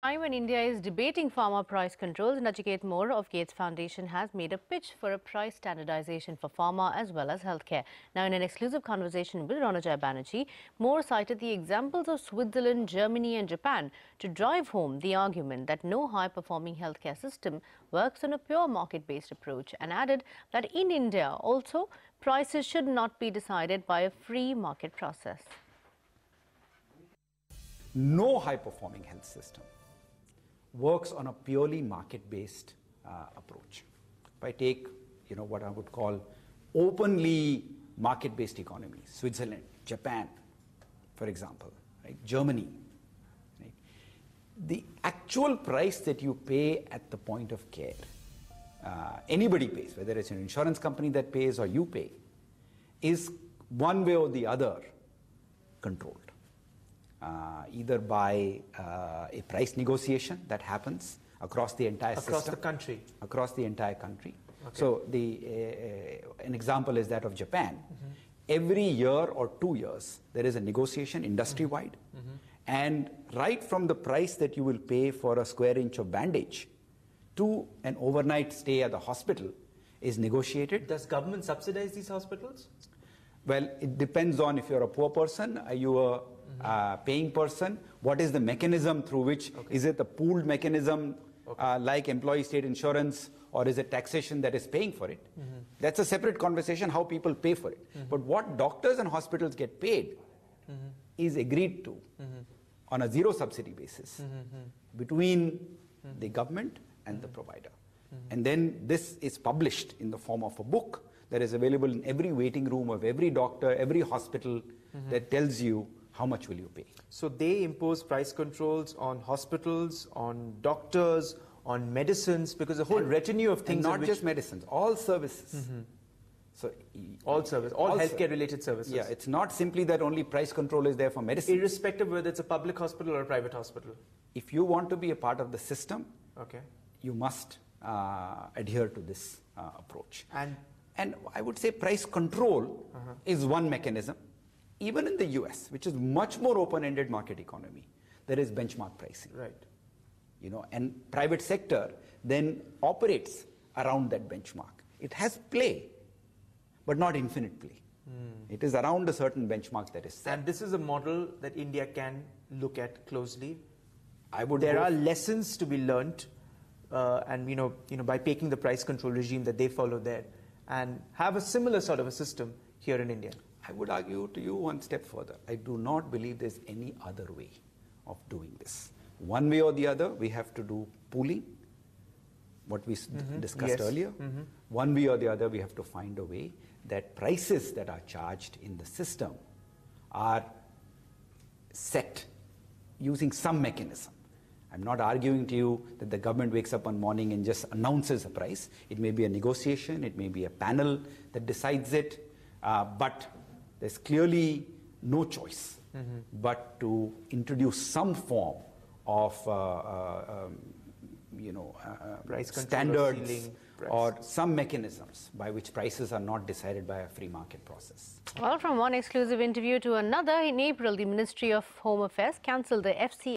Time when India is debating pharma price controls, Nachiket Mor of Gates Foundation has made a pitch for a price standardization for pharma as well as healthcare. Now, in an exclusive conversation with Ronojoy Banerjee, Mor cited the examples of Switzerland, Germany and Japan to drive home the argument that no high-performing healthcare system works on a pure market-based approach, and added that in India also, prices should not be decided by a free market process. No high-performing health system works on a purely market-based approach. If I take, what I would call openly market-based economies, Switzerland, Japan, for example, right? Germany, right? The actual price that you pay at the point of care, anybody pays, whether it's an insurance company that pays or you pay, is one way or the other controlled. Either by a price negotiation that happens across the entire system. Across the country? Across the entire country. Okay. So an example is that of Japan. Mm-hmm. Every year or 2 years, there is a negotiation industry-wide. Mm-hmm. And right from the price that you will pay for a square inch of bandage to an overnight stay at the hospital is negotiated. Does government subsidize these hospitals? Well, it depends on if you're a poor person, are you a paying person, what is the mechanism through which, is it a pooled mechanism like employee state insurance, or is it taxation that is paying for it? That's a separate conversation, how people pay for it. But what doctors and hospitals get paid is agreed to on a zero subsidy basis between the government and the provider. And then this is published in the form of a book that is available in every waiting room of every doctor, every hospital, that tells you how much will you pay. So they impose price controls on hospitals, on doctors, on medicines, because a whole retinue of things. And not just medicines, all services. So all service, all healthcare related services. Yeah, it's not simply that only price control is there for medicine. Irrespective whether it's a public hospital or a private hospital. If you want to be a part of the system, you must adhere to this approach. And I would say price control is one mechanism. Even in the US, which is much more open-ended market economy, there is benchmark pricing. Right. And private sector then operates around that benchmark. It has play, but not infinite play. It is around a certain benchmark that is set. And this is a model that India can look at closely. There are lessons to be learnt, and by taking the price control regime that they follow there, and have a similar sort of a system here in India. I would argue to you one step further. I do not believe there's any other way of doing this. One way or the other, we have to do pooling, what we discussed earlier. One way or the other, we have to find a way that prices that are charged in the system are set using some mechanism. I'm not arguing to you that the government wakes up one morning and just announces a price. It may be a negotiation, it may be a panel that decides it, but there's clearly no choice but to introduce some form of price standards or some mechanisms by which prices are not decided by a free market process. Well, from one exclusive interview to another, in April, the Ministry of Home Affairs cancelled the FC